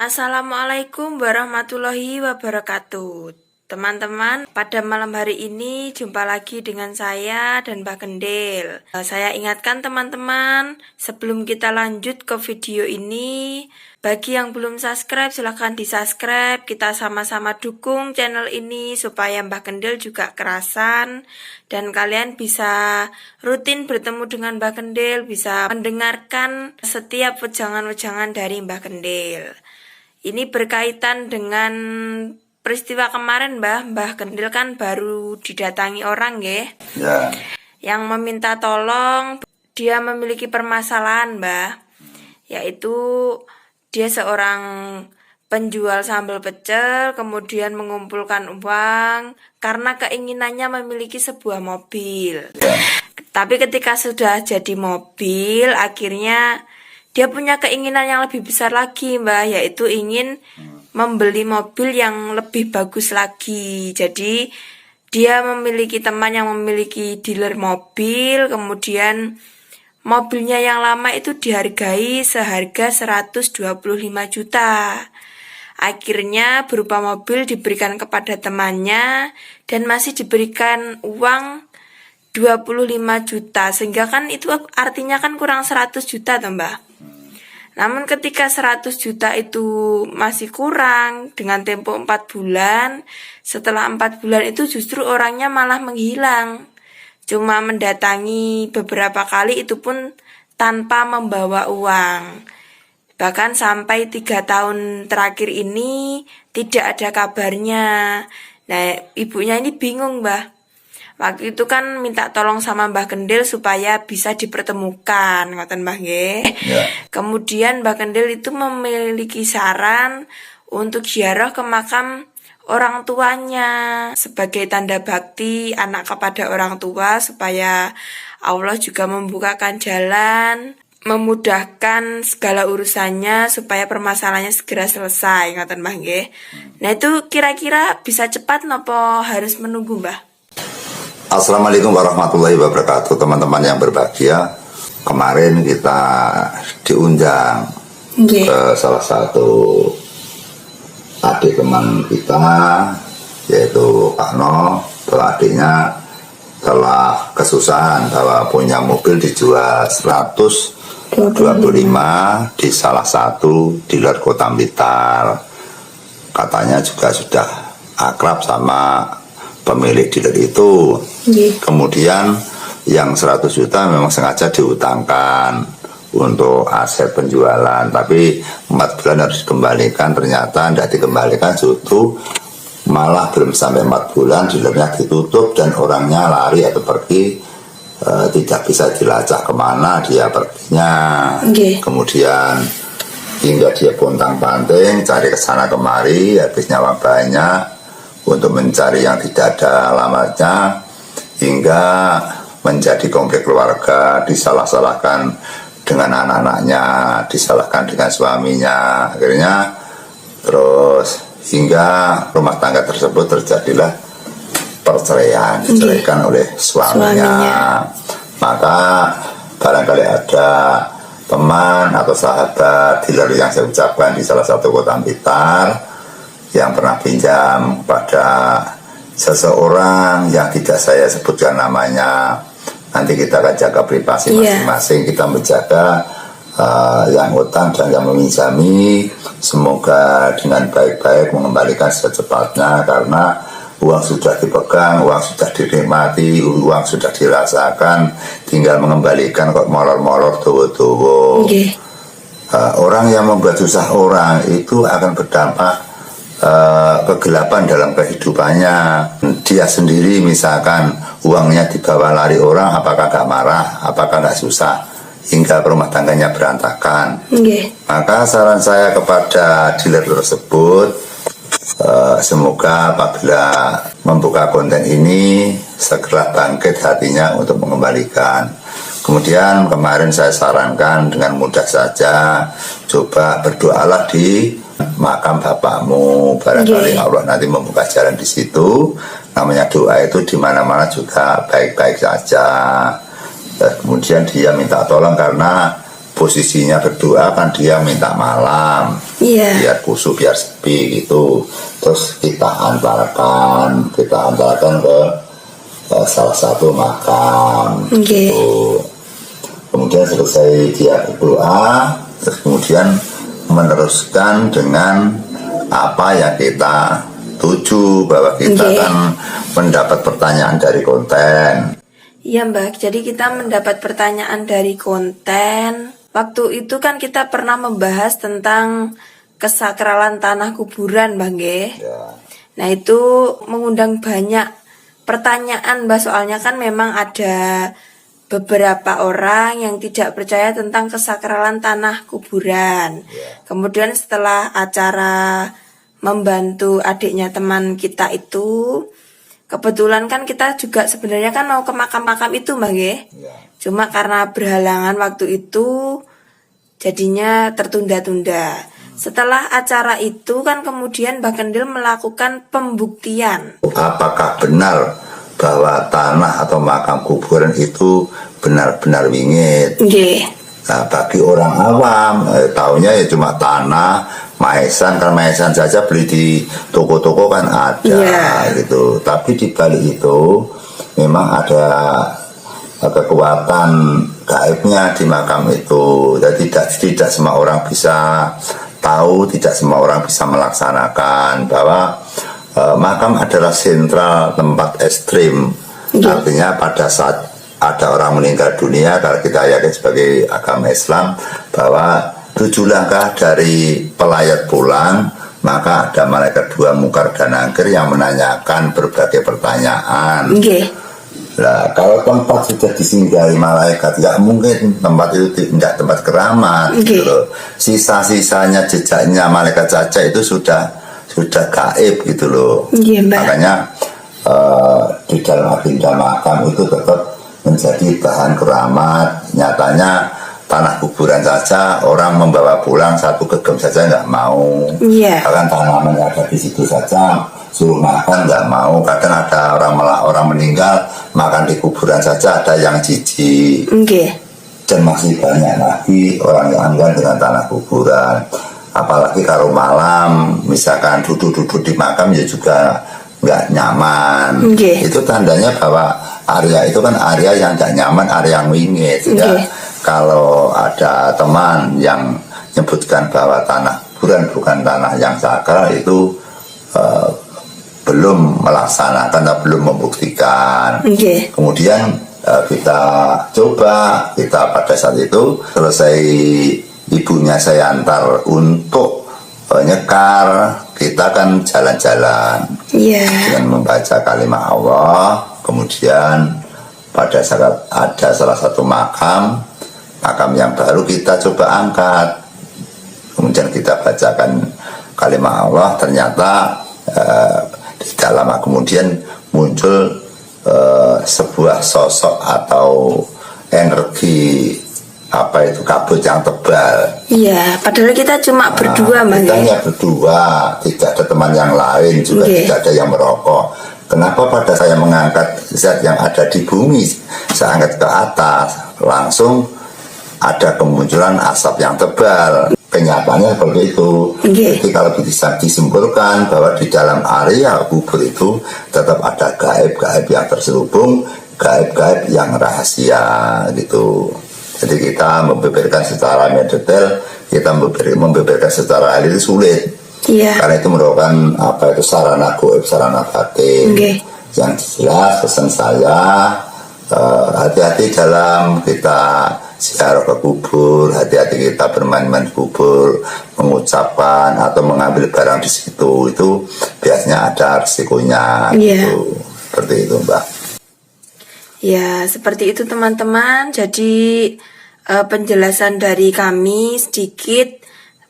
Assalamualaikum warahmatullahi wabarakatuh. Teman-teman, pada malam hari ini jumpa lagi dengan saya dan Mbak Kendil. Saya ingatkan teman-teman, sebelum kita lanjut ke video ini, bagi yang belum subscribe silahkan di-subscribe. Kita sama-sama dukung channel ini supaya Mbak Kendil juga kerasan dan kalian bisa rutin bertemu dengan Mbak Kendil, bisa mendengarkan setiap wejangan-wejangan dari Mbak Kendil. Ini berkaitan dengan peristiwa kemarin, Mbah Kendil kan baru didatangi orang Ya. yang meminta tolong. Dia memiliki permasalahan, Mbah, yaitu dia seorang penjual sambal pecel, kemudian mengumpulkan uang karena keinginannya memiliki sebuah mobil. Tapi ketika sudah jadi mobil, akhirnya dia punya keinginan yang lebih besar lagi, Mbah, yaitu ingin membeli mobil yang lebih bagus lagi. Jadi dia memiliki teman yang memiliki dealer mobil, kemudian mobilnya yang lama itu dihargai seharga 125 juta. Akhirnya berupa mobil diberikan kepada temannya dan masih diberikan uang 25 juta, sehingga kan itu artinya kan kurang 100 juta toh, Mbah. Namun ketika 100 juta itu masih kurang dengan tempo 4 bulan, setelah 4 bulan itu justru orangnya malah menghilang. Cuma mendatangi beberapa kali, itu pun tanpa membawa uang. Bahkan sampai 3 tahun terakhir ini tidak ada kabarnya. Nah, ibunya ini bingung, Mbah. Waktu itu kan minta tolong sama Mbah Kendil supaya bisa dipertemukan, ngoten Mbah nggih. Ya. Kemudian Mbah Kendil itu memiliki saran untuk ziarah ke makam orang tuanya sebagai tanda bakti anak kepada orang tua, supaya Allah juga membukakan jalan, memudahkan segala urusannya supaya permasalahannya segera selesai, ngoten Mbah nggih. Nah, itu kira-kira bisa cepat napa harus menunggu, Mbah? Assalamualaikum warahmatullahi wabarakatuh, teman-teman yang berbahagia. Kemarin kita diundang ke salah satu adik teman kita, yaitu Pak No, bahwa adiknya telah kesusahan bahwa punya mobil dijual 125 di salah satu dealer Kota Blitar. Katanya juga sudah akrab sama pemilik dealer itu. Kemudian yang 100 juta memang sengaja diutangkan untuk aset penjualan, tapi 4 bulan harus dikembalikan. Ternyata tidak dikembalikan, justru malah belum sampai 4 bulan dealernya ditutup dan orangnya lari atau pergi, tidak bisa dilacak kemana dia perginya. Kemudian hingga dia pontang-panting cari kesana kemari, habis nyawa banyak untuk mencari yang tidak ada alamatnya, hingga menjadi konflik keluarga, disalah-salahkan dengan anak-anaknya, disalahkan dengan suaminya. Akhirnya terus hingga rumah tangga tersebut terjadilah perceraian, diceraikan oleh suaminya. Maka barangkali ada teman atau sahabat dealer yang saya ucapkan di salah satu kota Blitar yang pernah pinjam pada seseorang yang tidak saya sebutkan namanya. Nanti kita akan jaga privasi masing-masing. Kita menjaga yang utang dan yang meminjami, semoga dengan baik-baik mengembalikan secepatnya, karena uang sudah dipegang, uang sudah dinikmati, uang sudah dirasakan, tinggal mengembalikan kok molor-molor tuwo-tuwo. Orang yang membuat susah orang itu akan berdampak kegelapan dalam kehidupannya. Dia sendiri misalkan uangnya dibawa lari orang, apakah gak marah, apakah gak susah hingga rumah tangganya berantakan. Maka saran saya kepada dealer tersebut, semoga apabila membuka konten ini segera bangkit hatinya untuk mengembalikan. Kemudian kemarin saya sarankan dengan mudah saja, coba berdoalah di makam bapakmu, barangkali Allah nanti membuka jalan di situ. Namanya doa itu di mana-mana juga baik-baik saja. Dan kemudian dia minta tolong karena posisinya berdoa kan dia minta malam, biar khusyuk, biar sepi gitu. Terus kita antarkan ke salah satu makam gitu. Kemudian selesai dia berdoa, terus kemudian meneruskan dengan apa yang kita tuju, bahwa kita kan mendapat pertanyaan dari konten. Iya Mbak, jadi kita mendapat pertanyaan dari konten. Waktu itu kan kita pernah membahas tentang kesakralan tanah kuburan Mbak Nggih. Nah itu mengundang banyak pertanyaan Mbak, soalnya kan memang ada beberapa orang yang tidak percaya tentang kesakralan tanah kuburan. Kemudian setelah acara membantu adiknya teman kita itu, kebetulan kan kita juga sebenarnya kan mau ke makam-makam itu Mbak Nggih. Cuma karena berhalangan waktu itu jadinya tertunda-tunda. Setelah acara itu kan kemudian Mbak Kendil melakukan pembuktian. Apakah benar bahwa tanah atau makam kuburan itu benar-benar wingit? Nah, bagi orang awam taunya ya cuma tanah, maesan, kan maesan saja beli di toko-toko kan ada gitu. Tapi di balik itu memang ada kekuatan gaibnya di makam itu. Jadi tidak semua orang bisa tahu, tidak semua orang bisa melaksanakan bahwa makam adalah sentral tempat ekstrim. Artinya pada saat ada orang meninggal dunia, kalau kita yakin sebagai agama Islam bahwa 7 langkah dari pelayat pulang, maka ada malaikat 2 mungkar dan nakir yang menanyakan berbagai pertanyaan. Nah, kalau tempat sudah disinggahi malaikat, nggak mungkin tempat itu tidak tempat keramat. Gitu. Sisa-sisanya jejaknya malaikat saja itu sudah gaib gitu loh. Makanya di dalam agenda makam itu tetap menjadi bahan keramat. Nyatanya tanah kuburan saja orang membawa pulang 1 gegem saja nggak mau. Bahkan tanaman yang ada di situ saja suruh makan nggak mau. Kadang ada orang meninggal makan di kuburan saja ada yang jijik. Dan masih banyak lagi orang yang enggan dengan tanah kuburan. Apalagi kalau malam misalkan duduk-duduk di makam ya juga nggak nyaman. Itu tandanya bahwa area itu kan area yang nggak nyaman, area yang wingit. Kalau ada teman yang menyebutkan bahwa tanah kuburan bukan tanah yang sakral, itu belum melaksanakan atau belum membuktikan. Kemudian kita coba, kita pada saat itu selesai ibunya saya antar untuk nyekar, kita kan jalan-jalan dengan membaca kalimat Allah. Kemudian pada saat ada salah satu makam yang baru kita coba angkat, kemudian kita bacakan kalimat Allah. Ternyata tidak lama kemudian muncul sebuah sosok atau energi kabut yang tebal. Padahal kita cuma berdua Mbak. Kita hanya berdua, tidak ada teman yang lain, juga tidak ada yang merokok. Kenapa pada saya mengangkat zat yang ada di bumi, saya angkat ke atas, langsung ada kemunculan asap yang tebal. Kenyataannya seperti itu. Jadi kalau bisa disimpulkan bahwa di dalam area kubur itu tetap ada gaib-gaib yang terselubung, gaib-gaib yang rahasia gitu. Jadi kita membeberkan secara detail, kita membeberkan secara ahli sulit. Karena itu merupakan sarana goib, sarana batin. Yang jelas pesan saya, hati-hati dalam kita ziarah ke kubur, hati-hati kita bermain-main kubur, mengucapkan atau mengambil barang di situ, itu biasanya ada risikonya. Gitu. Seperti itu Mbak. Ya, seperti itu teman-teman. Jadi penjelasan dari kami sedikit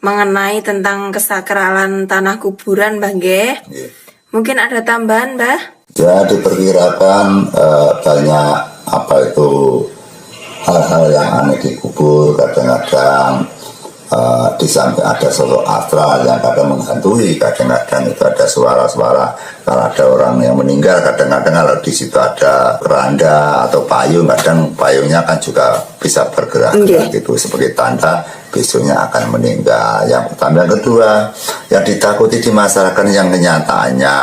mengenai tentang kesakralan tanah kuburan, Mbah Nggih. Mungkin ada tambahan, Mbah? Ya, diperkirakan banyak hal-hal yang aneh di kubur. Kadang-kadang di samping ada sosok astral yang kadang menghantui, kadang-kadang itu ada suara-suara. Kalau ada orang yang meninggal, kadang-kadang kalau di situ ada keranda atau payung, kadang payungnya kan juga bisa bergerak-gerak gitu sebagai tanda besoknya akan meninggal. Yang pertama, yang kedua, yang ditakuti di masyarakat yang kenyataannya,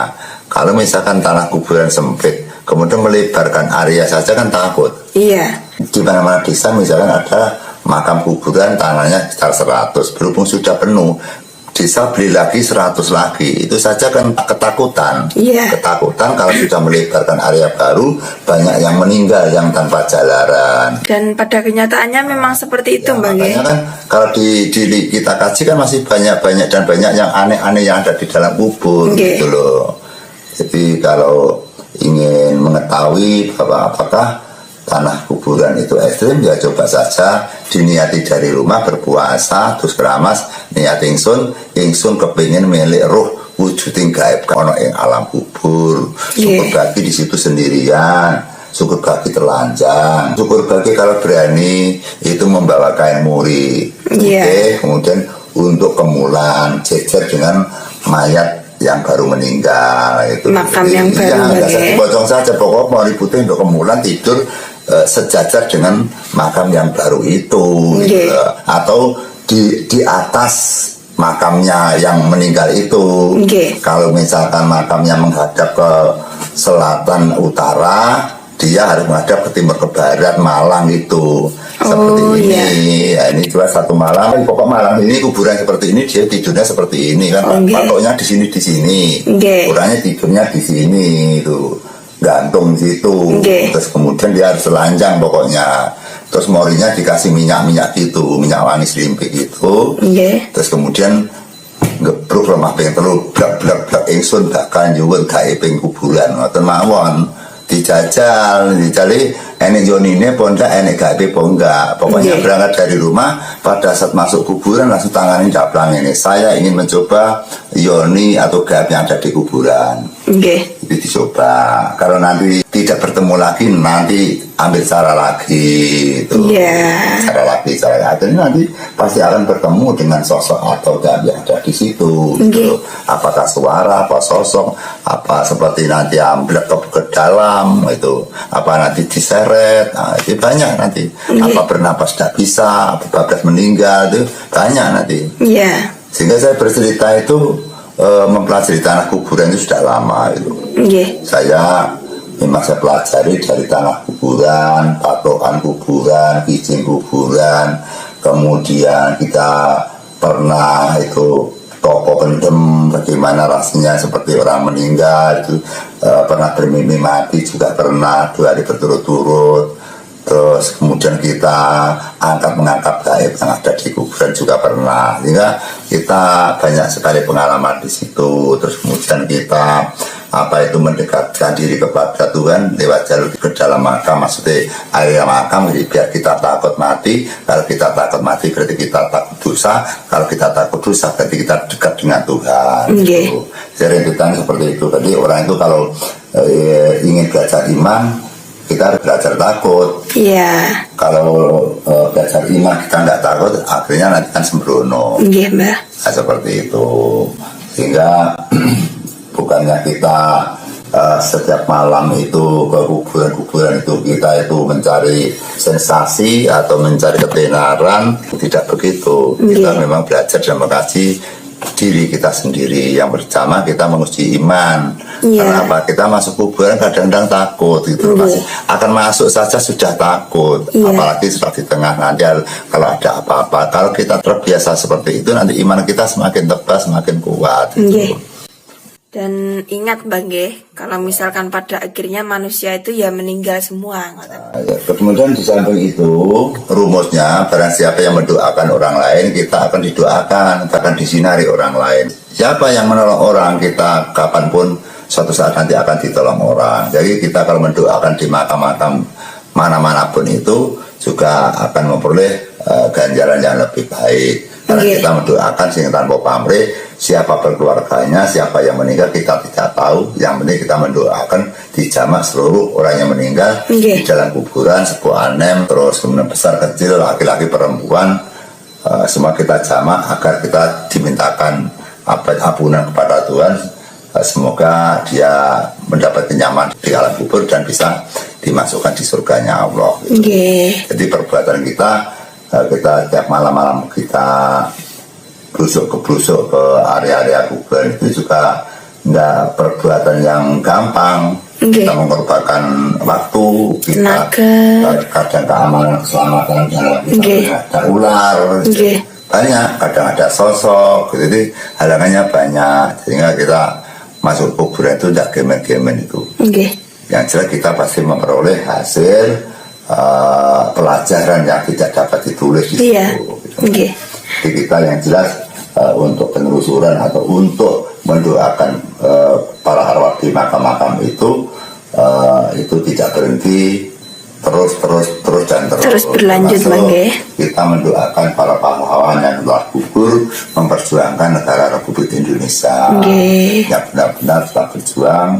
kalau misalkan tanah kuburan sempit, kemudian melebarkan area saja kan takut. Iya. Di mana-mana desa misalkan ada makam kuburan tanahnya sekitar 100, berhubung sudah penuh, desa beli lagi 100 lagi, itu saja kan ketakutan. Ketakutan kalau sudah melebarkan area baru, banyak yang meninggal yang tanpa jalaran. Dan pada kenyataannya memang seperti itu, Mbak. Makanya kan kalau di kita kaji kan masih banyak dan banyak yang aneh-aneh yang ada di dalam kubur gitu loh. Jadi kalau ingin mengetahui apakah tanah kuburan itu ekstrim, ya coba saja diniati dari rumah berpuasa terus keramas niat ingsun kepingin milik roh wujuding gaib ono ing alam kubur. Syukur bagi di situ sendirian, syukur bagi telanjang, syukur bagi kalau berani itu membawa kain muri. Kemudian untuk kemulan jejer dengan mayat yang baru meninggal itu makam yang baru bocong saja, pokoknya mau ributin untuk kemulan tidur sejajar dengan makam yang baru itu gitu. Atau di atas makamnya yang meninggal itu. Kalau misalkan makamnya menghadap ke selatan utara, dia harus menghadap ke timur ke barat, Malang itu seperti ini. Ya, ini cuma satu Malang, pokok Malang ini kuburan seperti ini, dia tidurnya seperti ini kan. Patoknya di sini, kurangnya tidurnya di sini itu, gantung di situ. Terus kemudian dia harus telanjang pokoknya. Terus morinya dikasih minyak gitu, minyak wangi selimpik gitu. Terus kemudian ngebruk rumah pengen telur blak ingsun bakal nyuwun gawe ping kuburan ngoten mawon. Dijajali enek yonine pondak enek gawe pondak. Pokoknya berangkat dari rumah, pada saat masuk kuburan langsung tanganin daplang ini, saya ingin mencoba yoni atau gaib yang ada di kuburan. Itu dicoba. Kalau nanti tidak bertemu lagi, nanti ambil cara lagi itu. Cara lagi. Nanti pasti akan bertemu dengan sosok atau gaib yang ada di situ. Gitu. Apakah suara, apa sosok, apa seperti nanti ambil ke dalam itu, apa nanti diseret, itu banyak nanti. Apa bernapas tidak bisa, apa bablas meninggal, itu banyak nanti. Sehingga saya bercerita itu mempelajari tanah kuburan itu sudah lama itu. Saya memang saya pelajari dari tanah kuburan, patokan kuburan, izin kuburan, kemudian kita pernah itu toko kendem, bagaimana rasanya seperti orang meninggal itu, pernah bermimpi mati juga pernah 2 hari berturut-turut. Terus kemudian kita mengangkat gaib yang ada di kuburan juga pernah. Sehingga kita banyak sekali pengalaman di situ. Terus kemudian kita mendekatkan diri kepada Tuhan lewat jalur ke dalam makam, maksudnya area makam, jadi biar kita takut mati. Kalau kita takut mati berarti kita takut dosa. Kalau kita takut dosa berarti kita dekat dengan Tuhan. Jadi rentetan seperti itu. Jadi orang itu kalau ingin belajar iman, kita harus belajar takut. Kalau belajar iman kita nggak takut, akhirnya nanti kan sembrono. Nah, seperti itu. Sehingga bukannya kita setiap malam itu ke kuburan-kuburan itu kita itu mencari sensasi atau mencari ketenaran, tidak begitu. Kita memang belajar dan mengkaji diri kita sendiri yang bersama, kita menguji iman. Kenapa? Kita masuk kuburan kadang-kadang takut gitu. Akan masuk saja sudah takut, apalagi setelah di tengah nanti kalau ada apa-apa. Kalau kita terbiasa seperti itu, nanti iman kita semakin tebal, semakin kuat gitu. Dan ingat Bang kalau misalkan pada akhirnya manusia itu ya meninggal semua. Kemudian di samping itu rumusnya, barang siapa yang mendoakan orang lain, kita akan didoakan, akan disinari orang lain. Siapa yang menolong orang, kita kapanpun suatu saat nanti akan ditolong orang. Jadi kita kalau mendoakan di makam-makam mana-manapun itu juga akan memperoleh ganjaran yang lebih baik. Karena kita mendoakan sehingga tanpa pamrih, siapa berkeluarganya, siapa yang meninggal kita tidak tahu. Yang penting kita mendoakan dijamak seluruh orang yang meninggal di dalam kuburan, sebuah anem, terus kemudian besar kecil, laki-laki perempuan, semua kita jamak agar kita dimintakan ampunan kepada Tuhan. Semoga dia mendapat kenyaman di alam kubur dan bisa dimasukkan di surganya Allah. Jadi perbuatan kita tiap malam-malam kita blusuk ke area-area kuburan itu juga enggak perbuatan yang gampang. Kita mengorbankan waktu, kita kadang keamanan keselamatan dalam kita ada ular, banyak, kadang ada sosok, jadi halangannya banyak, sehingga kita masuk kuburan itu tidak gemen-gemen itu. Yang jelas kita pasti memperoleh hasil pelajaran yang tidak dapat ditulis di situ. Jadi kita yang jelas untuk penelusuran atau untuk mendoakan para arwah di makam-makam itu tidak berhenti, terus berlanjut. Kita mendoakan para pahlawan yang telah gugur memperjuangkan negara Republik Indonesia yang benar-benar telah berjuang.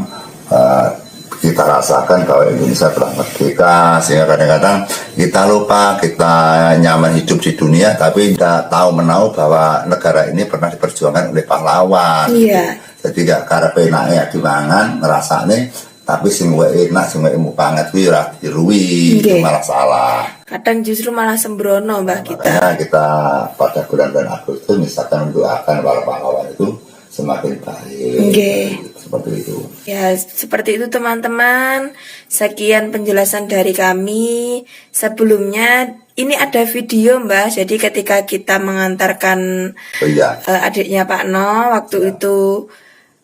Kita rasakan bahwa Indonesia telah merdeka, sehingga kadang-kadang kita lupa kita nyaman hidup di dunia tapi tidak tahu menahu bahwa negara ini pernah diperjuangkan oleh pahlawan. Jadi gak karepe enake dimangan ngrasane, tapi sing enak sing ilmu banget kuwi ora diruwi, malah salah. Kadang justru malah sembrono Mbah kita. Makanya kita pada bulan Agustus misalkan mendoakan para pahlawan itu semakin baik. Seperti itu. Ya, seperti itu teman-teman. Sekian penjelasan dari kami. Sebelumnya ini ada video Mbah. Jadi ketika kita mengantarkan adiknya Pak No waktu itu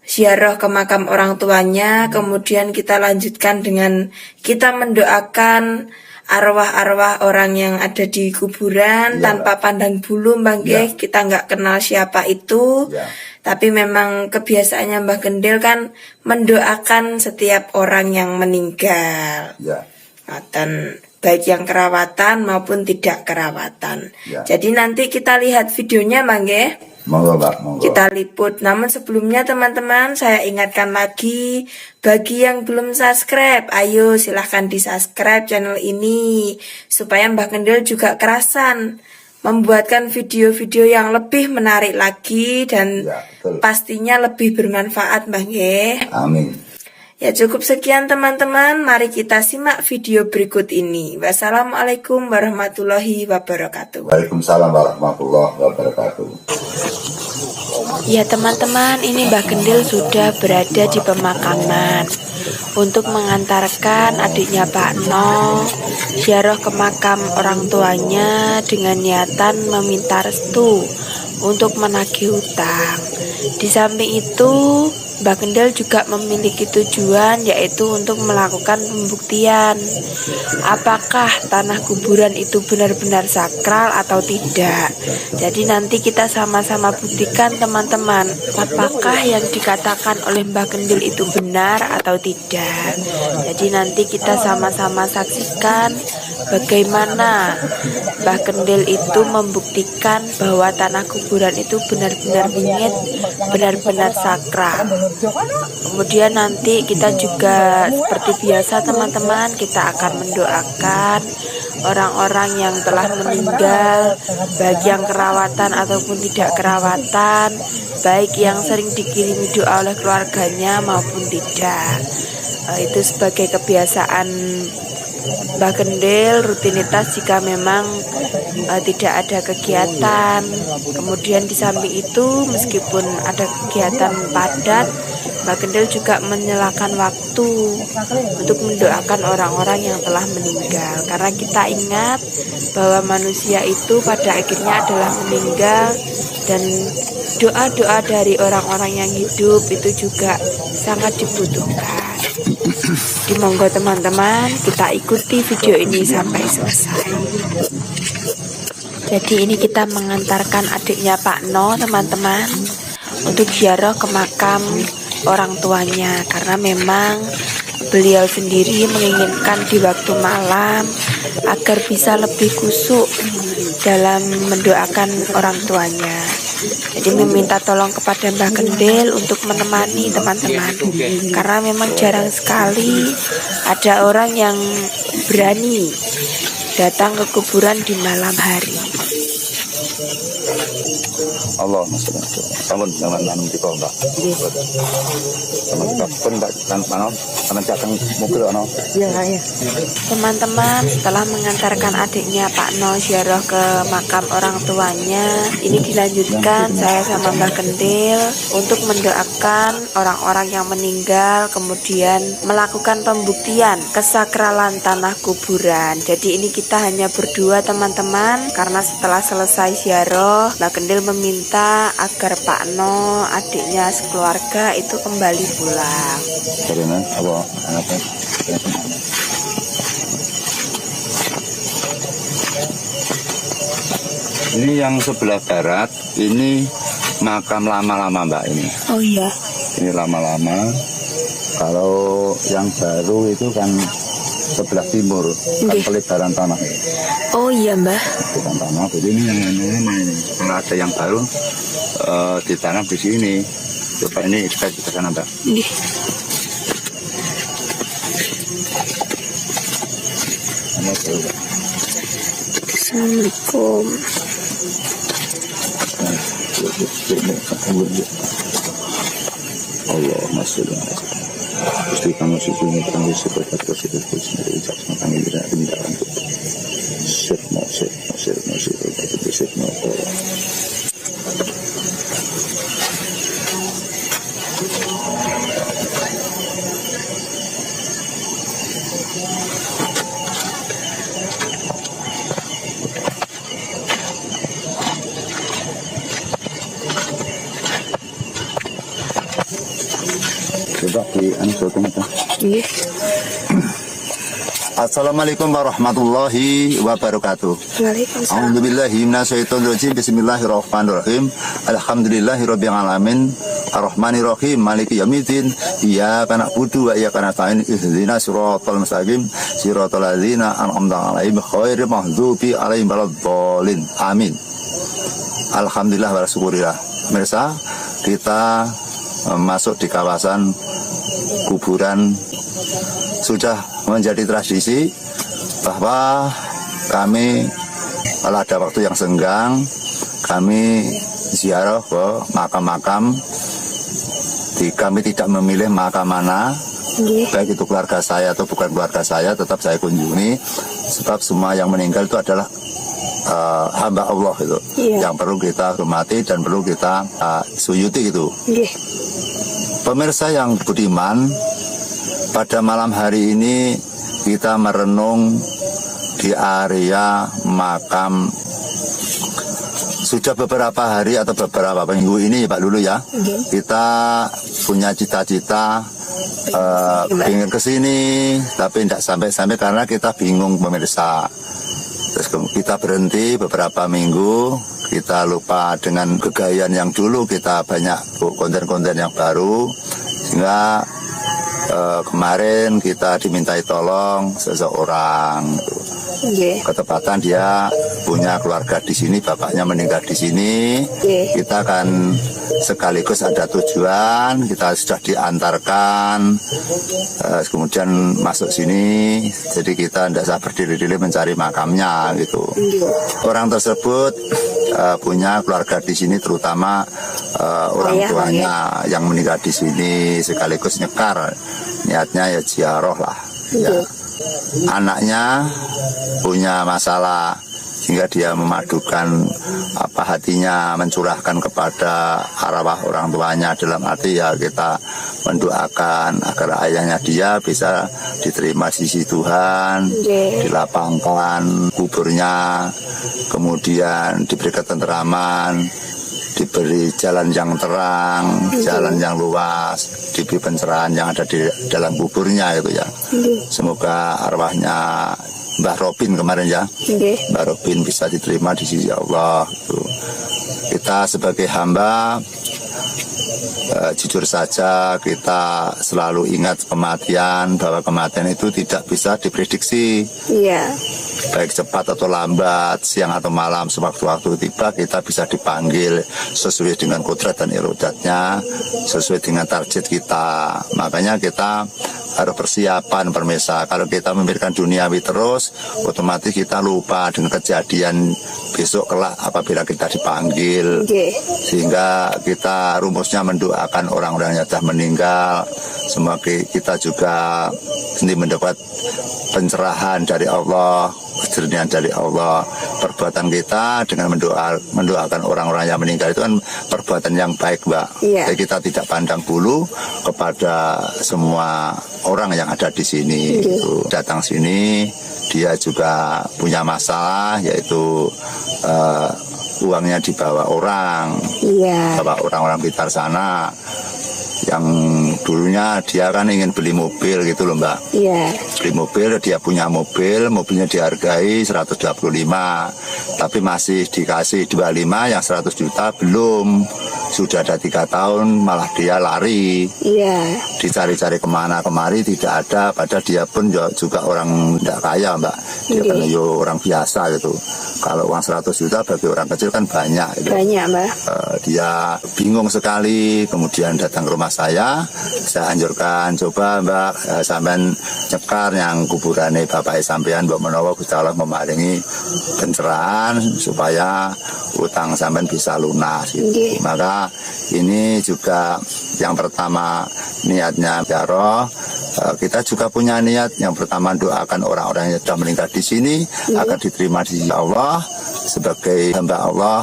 ziarah ke makam orang tuanya, kemudian kita lanjutkan dengan kita mendoakan arwah-arwah orang yang ada di kuburan tanpa pandang bulu Mbah nggih. Kita nggak kenal siapa itu. Tapi memang kebiasaannya Mbah Gendil kan mendoakan setiap orang yang meninggal. Dan baik yang kerawatan maupun tidak kerawatan. Jadi nanti kita lihat videonya Mbah nggih. Monggo, Mbak. Kita liput. Namun sebelumnya teman-teman, saya ingatkan lagi bagi yang belum subscribe, ayo silahkan di subscribe channel ini supaya Mbah Gendil juga kerasan membuatkan video-video yang lebih menarik lagi dan pastinya lebih bermanfaat Mbah nggih. Amin. Ya cukup sekian teman-teman, mari kita simak video berikut ini. Wassalamualaikum warahmatullahi wabarakatuh. Waalaikumsalam warahmatullahi wabarakatuh. Ya teman-teman, ini Mbah Gendil sudah berada di pemakaman untuk mengantarkan adiknya Pak No ziarah ke makam orang tuanya dengan niatan meminta restu untuk menagih hutang. Di samping itu Mbah Gendil juga memiliki tujuan, yaitu untuk melakukan pembuktian apakah tanah kuburan itu benar-benar sakral atau tidak. Jadi nanti kita sama-sama buktikan teman-teman, apakah yang dikatakan oleh Mbah Gendil itu benar atau tidak. Jadi nanti kita sama-sama saksikan bagaimana Mbah Gendil itu membuktikan bahwa tanah kuburan itu benar-benar bingit, benar-benar sakral. Kemudian nanti kita juga seperti biasa teman-teman, kita akan mendoakan orang-orang yang telah meninggal, baik yang kerawatan ataupun tidak kerawatan, baik yang sering dikirimi doa oleh keluarganya maupun tidak. Itu sebagai kebiasaan Mbah Gendil, rutinitas jika memang tidak ada kegiatan. Kemudian di samping itu meskipun ada kegiatan padat, Mbah Gendil juga menyelakan waktu untuk mendoakan orang-orang yang telah meninggal. Karena kita ingat bahwa manusia itu pada akhirnya adalah meninggal, dan doa-doa dari orang-orang yang hidup itu juga sangat dibutuhkan. Dimonggo teman-teman, kita ikuti video ini sampai selesai. Jadi ini kita mengantarkan adiknya Pak No teman-teman untuk ziarah ke makam orang tuanya, karena memang beliau sendiri menginginkan di waktu malam agar bisa lebih khusyuk dalam mendoakan orang tuanya. Jadi meminta tolong kepada Mbah Gendil untuk menemani teman-teman, karena memang jarang sekali ada orang yang berani datang ke kuburan di malam hari. Allah masalah. Sampun jangan nanam di kau, Mbak. Sama kita pun Mbak kan mana? Sama cakang mobil ono. Iya, ya. Teman-teman, setelah mengantarkan adiknya Pak No ziarah ke makam orang tuanya, ini dilanjutkan saya sama Mbah Kendil untuk mendoakan orang-orang yang meninggal, kemudian melakukan pembuktian kesakralan tanah kuburan. Jadi ini kita hanya berdua teman-teman, karena setelah selesai ziarah, Mbah Kendil meminta agar Pak No, adiknya sekeluarga itu kembali pulang. Karena apa? Ini yang sebelah barat, ini makam lama-lama Mbak ini. Oh iya. Ini lama-lama. Kalau yang baru itu kan sebelah timur, kan pelebaran tanah. Oh iya Mbah. Pelebaran tanah. Jadi ini yang lama ini. Kalau ada yang baru ditanam di sini. Coba ini kita ke sana Mbak. Assalamualaikum. Allah masuk. Pasti kamu sini kamu seperti positif sendiri jangan kami tidak tindakan itu. Masuk. Coba di sotong itu. Assalamualaikum warahmatullahi wabarakatuh. Waalaikumsalam. A'udzubillahi minasyaitonirrajim. Bismillahirrahmanirrahim. Alhamdulillahirabbil alamin. Arrahmanirrahim. Maliki yaumiddin. Iyyaka na'budu wa iyyaka nasta'in. Ihdinas siratal mustaqim. Siratal ladzina an'amta 'alaihim ghairil maghdubi 'alaihim waladdallin. Amin. Alhamdulillah wa syukurillah. Pemirsa, kita masuk di kawasan kuburan. Sudah menjadi tradisi bahwa kami kalau ada waktu yang senggang, kami ziarah ke makam-makam. Kami tidak memilih makam mana, baik itu keluarga saya atau bukan keluarga saya, tetap saya kunjungi. Sebab semua yang meninggal itu adalah hamba Allah itu, yang perlu kita hormati dan perlu kita suyuti gitu. Pemirsa yang budiman, pada malam hari ini kita merenung di area makam. Sudah beberapa hari atau beberapa minggu ini Pak Lulu ya, kita punya cita-cita ingin kesini, tapi tidak sampai-sampai karena kita bingung pemirsa. Terus kita berhenti beberapa minggu, kita lupa dengan kegayaan yang dulu, kita banyak konten-konten yang baru, sehingga kemarin kita dimintai tolong seseorang. Ketepatan dia punya keluarga di sini, bapaknya meninggal di sini. Kita akan sekaligus ada tujuan, kita sudah diantarkan, kemudian masuk sini. Jadi kita tidak usah berdiri-diri mencari makamnya gitu. Orang tersebut punya keluarga di sini, terutama orang tuanya yang meninggal di sini, sekaligus nyekar. Niatnya ya ziarah lah. Ya. Anaknya punya masalah sehingga dia memadukan hatinya, mencurahkan kepada arwah orang tuanya, dalam arti ya kita mendoakan agar ayahnya dia bisa diterima di sisi Tuhan, dilapangkan kuburnya, kemudian diberi ketenteraman, diberi jalan yang terang, jalan yang luas, diberi pencerahan yang ada di dalam kuburnya itu ya. Semoga arwahnya Mbah Robin kemarin ya, Mbah Robin bisa diterima di sisi Allah. Gitu. Kita sebagai hamba jujur saja kita selalu ingat kematian, bahwa kematian itu tidak bisa diprediksi. Iya. Baik cepat atau lambat, siang atau malam, sewaktu-waktu tiba kita bisa dipanggil sesuai dengan kodrat dan irodatnya, sesuai dengan target kita. Makanya kita harus persiapan pemirsa. Kalau kita memikirkan duniawi terus, otomatis kita lupa dengan kejadian besok kelak apabila kita dipanggil. Sehingga kita rumusnya mendoakan orang-orang yang sudah meninggal. Semoga kita juga sendiri mendapat pencerahan dari Allah, kejernihan dari Allah. Perbuatan kita dengan mendoakan orang-orang yang meninggal itu kan perbuatan yang baik, Mbak. Iya. Jadi kita tidak pandang bulu kepada semua orang yang ada di sini. Gitu. Datang sini, dia juga punya masalah, yaitu uangnya dibawa orang, bawa orang-orang Blitar sana. Yang dulunya dia kan ingin beli mobil gitu loh, Mbak. Iya. Beli mobil, dia punya mobil, mobilnya dihargai 125, tapi masih dikasih 25, yang 100 juta belum. Sudah ada 3 tahun, malah dia lari. Iya. Dicari-cari kemana kemari tidak ada, padahal dia pun juga orang tidak kaya, Mbak. Dia kan orang biasa gitu. Kalau uang 100 juta bagi orang kecil kan banyak. Gitu. Banyak, Mbak. Dia bingung sekali, kemudian datang ke rumah saya anjurkan, coba Mbak sampean nyekar yang kuburane bapak sampean, Mbak menawa Gusti Allah memaringi pencerahan supaya utang sampean bisa lunas gitu. Maka ini juga yang pertama niatnya Jaro. Kita juga punya niat yang pertama doakan orang-orang yang sudah meninggal di sini agar diterima di Allah sebagai hamba Allah.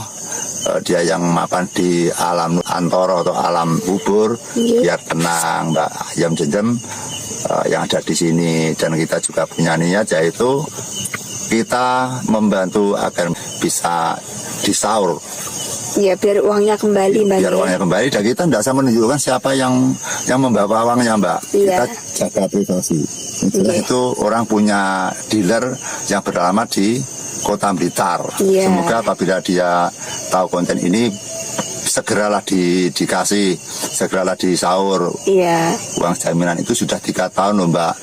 Dia yang makan di alam antoro atau alam kubur biar tenang, Mbak Ayam Jenjem yang ada di sini. Dan kita juga punya niat, yaitu kita membantu agar bisa disaur. Ya, biar uangnya kembali, Mbak. Biar uangnya kembali, dan kita tidak usah menunjukkan siapa yang membawa uangnya, Mbak. Kita jaga privasi. Itu orang punya dealer yang beralamat di Kota Blitar. Semoga apabila dia tahu konten ini segeralah dikasih, segeralah disaur. Uang jaminan itu sudah 3 tahun loh, Mbak.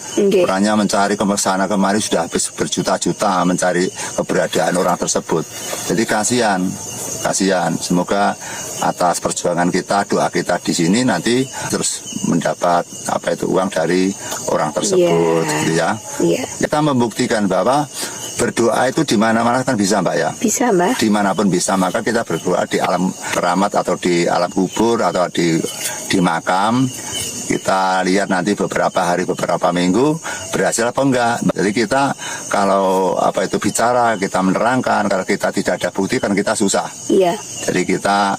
Orangnya mencari ke sana kemari sudah habis berjuta-juta mencari keberadaan orang tersebut. Jadi kasihan. Semoga atas perjuangan kita, doa kita di sini nanti terus mendapat uang dari orang tersebut, gitu ya. Kita membuktikan bahwa berdoa itu di mana-mana kan bisa, Mbak ya. Bisa, Mbak. Dimanapun bisa. Maka kita berdoa di alam keramat atau di alam kubur atau di makam. Kita lihat nanti beberapa hari, beberapa minggu berhasil apa enggak. Jadi kita kalau bicara, kita menerangkan, kalau kita tidak ada bukti kan kita susah. Jadi kita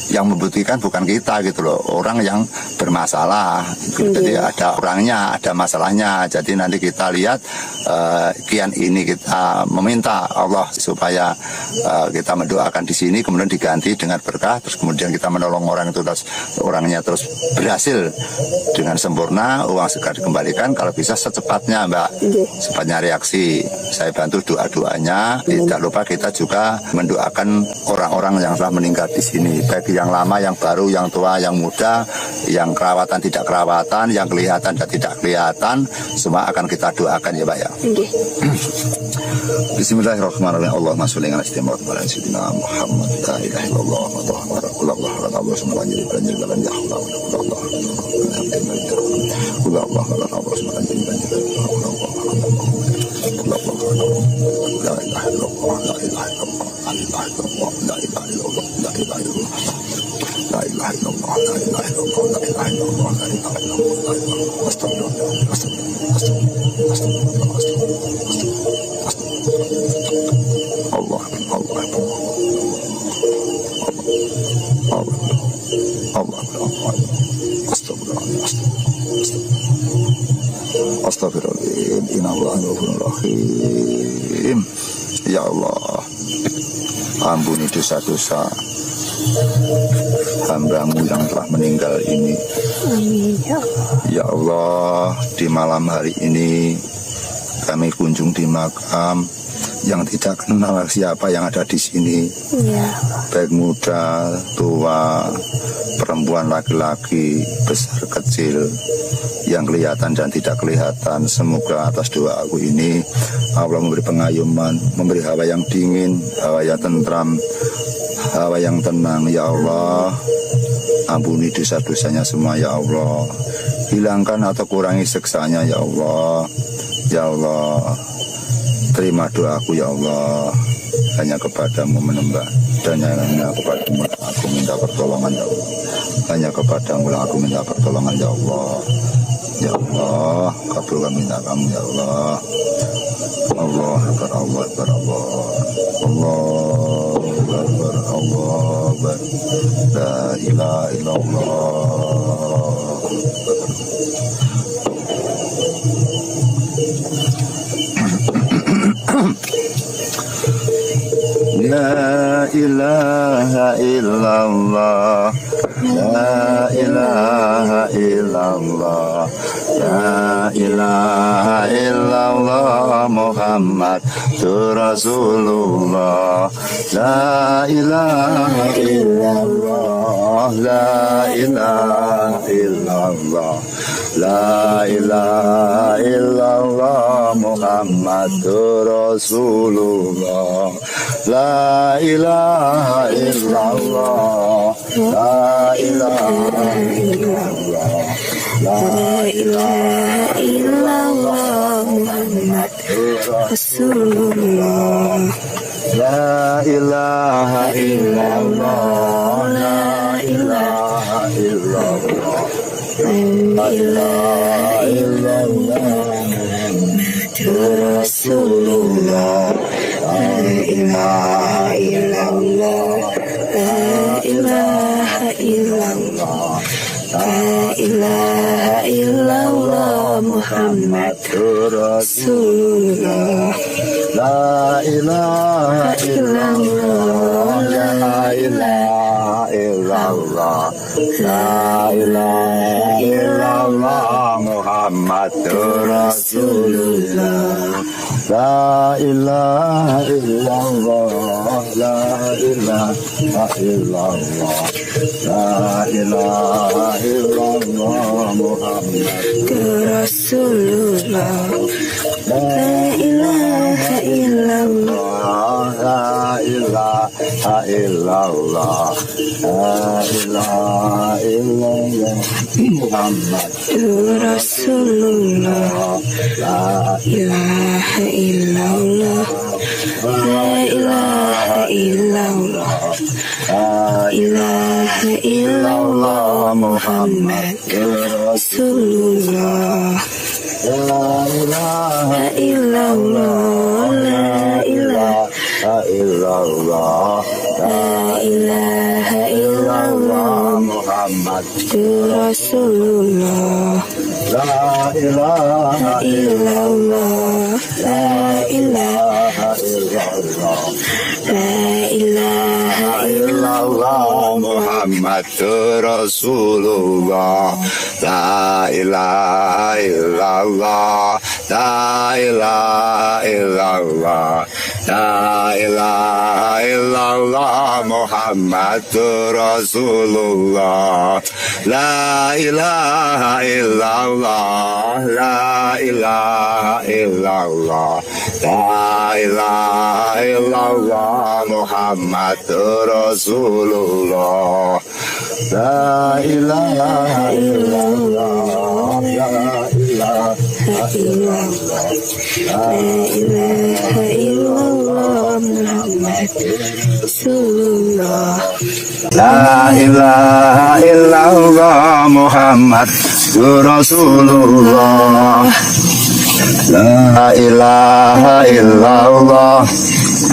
yang membuktikan bukan kita gitu loh, orang yang bermasalah. Jadi ada orangnya, ada masalahnya. Jadi nanti kita lihat kian ini kita meminta Allah supaya kita mendoakan di sini, kemudian diganti dengan berkah, terus kemudian kita menolong orang itu, terus orangnya terus berhasil dengan sempurna, uang segera dikembalikan, kalau bisa secepatnya, Mbak. Cepatnya reaksi. Saya bantu doa-doanya. Tidak lupa kita juga mendoakan orang-orang yang telah meninggal di sini, baik yang lama, yang baru, yang tua, yang muda, yang kerawatan, tidak kerawatan, yang kelihatan dan tidak kelihatan, semua akan kita doakan ya, Pak ya. Bismillahirrahmanirrahim. Allahumma sholli ala sayyidina Muhammad. La ilaha illallah wa la Astagfirullahaladzim. Innallaha ghafurur rahim. Ya Allah, ampuni dosa-dosa hamba-Mu yang telah meninggal ini. Ya Allah, di malam hari ini kami kunjung di makam yang tidak kenal siapa yang ada di sini, baik muda, tua, perempuan, laki-laki, besar kecil, yang kelihatan dan tidak kelihatan. Semoga atas doa aku ini Allah memberi pengayuman, memberi hawa yang dingin, hawa yang tentram, hawa yang tenang. Ya Allah, ampuni dosa-dosanya semua ya Allah, hilangkan atau kurangi siksanya ya Allah. Ya Allah, terima doaku ya Allah, hanya kepadamu menyembah dan hanya kepadamu aku minta pertolongan ya Allah, hanya kepadamu aku minta pertolongan ya Allah. Ya Allah, kabulkan minta kamu ya Allah. Allah akbar, Allah akbar, Allah akbar, Allah akbar, la ilaha illallah. La ilaha illallah, la ilaha illallah, la ilaha illallah, Muhammadur Rasulullah. La ilaha illallah, la ilaha illallah, la ilaha illallah, Muhammadur Rasulullah. La ilaha illallah, la ilaha illallah, la ilaha illallah, Muhammadur Rasulullah. La ilaha illallah, la ilaha illallah, la ilaha illallah, Muhammadur Rasulullah. La ilaha illallah, la ilaha illallah, la ilaha illallah, Muhammadur Rasulullah. La ilaha illallah, la ilaha illallah, la ilaha illallah, Muhammadur Rasulullah. La ilaha illallah, la ilaha illallah, la ilaha illallah, Muhammadur Rasulullah. La ilaha illallah, la ilaha illallah, la ilaha illallah, Muhammadur Rasulullah. La ilaha illallah, la ilaha illallah, la ilaha illallah, Muhammadur Rasulullah. La ilaha illallah, la ilaha illallah, la ilaha illallah, Muhammadur Rasulullah. La ilaha illallah, la ilaha illallah, la ilaha illallah, Muhammadur Rasulullah. La ilaha illallah, la ilaha illallah, la ilaha illallah, Muhammadur Rasulullah. La ilaha illallah, la ilaha illallah, la ilaha illallah, Muhammadur Rasulullah. La ilaha illallah, la ilaha illallah, la ilaha illallah, Muhammadur Rasulullah. La ilaha illallah, Muhammadur Rasulullah. La ilaha illallah,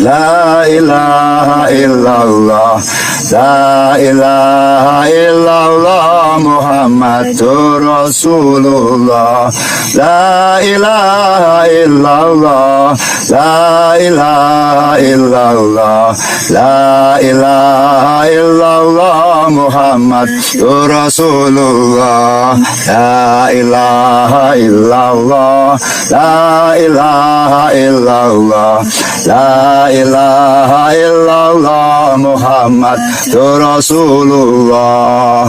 la ilaha illallah, la ilaha illallah, Muhammadur Rasulullah. La ilaha illallah, la ilaha illallah, la ilaha illallah, Muhammadur Rasulullah. La ilaha illallah, la ilaha illallah, la ilaha illallah, Muhammad Ya Rasulullah.